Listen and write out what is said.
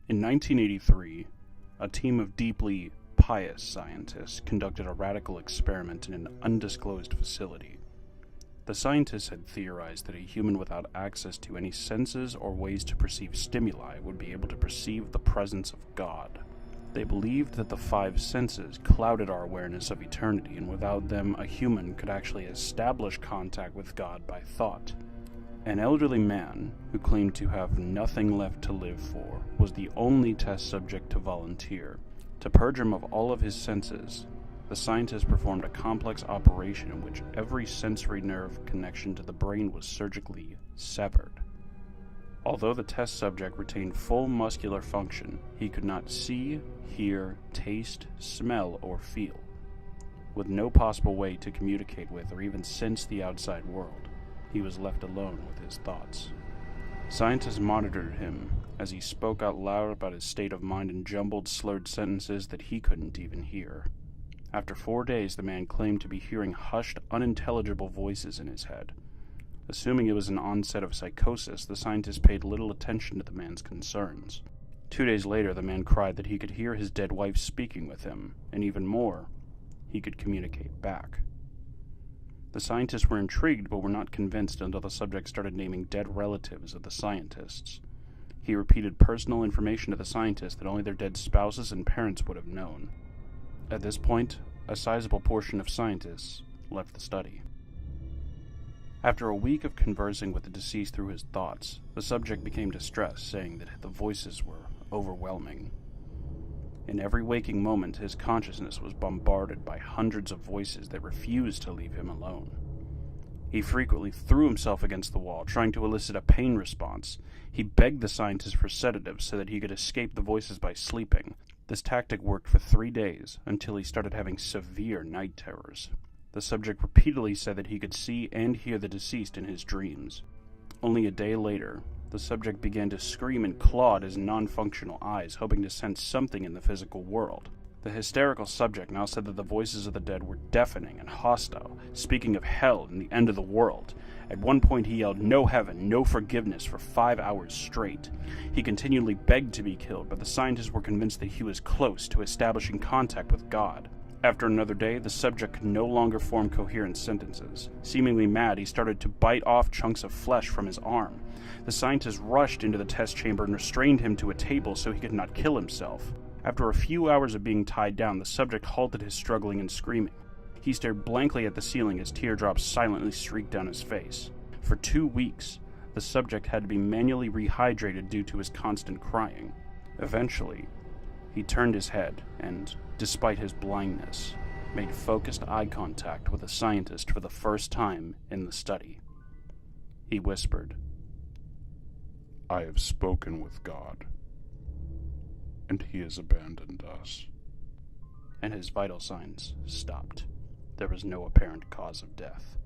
In 1983, a team of deeply pious scientists conducted a radical experiment in an undisclosed facility. The scientists had theorized that a human without access to any senses or ways to perceive stimuli would be able to perceive the presence of God. They believed that the five senses clouded our awareness of eternity, and without them, a human could actually establish contact with God by thought. An elderly man, who claimed to have nothing left to live for, was the only test subject to volunteer. To purge him of all of his senses, the scientists performed a complex operation in which every sensory nerve connection to the brain was surgically severed. Although the test subject retained full muscular function, he could not see, hear, taste, smell, or feel. With no possible way to communicate with or even sense the outside world, he was left alone with his thoughts. Scientists monitored him as he spoke out loud about his state of mind in jumbled, slurred sentences that he couldn't even hear. After 4 days, the man claimed to be hearing hushed, unintelligible voices in his head. Assuming it was an onset of psychosis, the scientists paid little attention to the man's concerns. 2 days later, the man cried that he could hear his dead wife speaking with him, and even more, he could communicate back. The scientists were intrigued but were not convinced until the subject started naming dead relatives of the scientists. He repeated personal information to the scientists that only their dead spouses and parents would have known. At this point, a sizable portion of scientists left the study. After a week of conversing with the deceased through his thoughts, the subject became distressed, saying that the voices were overwhelming. In every waking moment, his consciousness was bombarded by hundreds of voices that refused to leave him alone. He frequently threw himself against the wall, trying to elicit a pain response. He begged the scientists for sedatives so that he could escape the voices by sleeping. This tactic worked for 3 days, until he started having severe night terrors. The subject repeatedly said that he could see and hear the deceased in his dreams. Only a day later, the subject began to scream and claw at his non-functional eyes, hoping to sense something in the physical world. The hysterical subject now said that the voices of the dead were deafening and hostile, speaking of hell and the end of the world. At one point he yelled, "No heaven, no forgiveness," for 5 hours straight. He continually begged to be killed, but the scientists were convinced that he was close to establishing contact with God. After another day, the subject could no longer form coherent sentences. Seemingly mad, he started to bite off chunks of flesh from his arm. The scientists rushed into the test chamber and restrained him to a table so he could not kill himself. After a few hours of being tied down, the subject halted his struggling and screaming. He stared blankly at the ceiling as teardrops silently streaked down his face. For 2 weeks, the subject had to be manually rehydrated due to his constant crying. Eventually, he turned his head and, despite his blindness, made focused eye contact with a scientist for the first time in the study. He whispered, "I have spoken with God, and he has abandoned us." And his vital signs stopped. There was no apparent cause of death.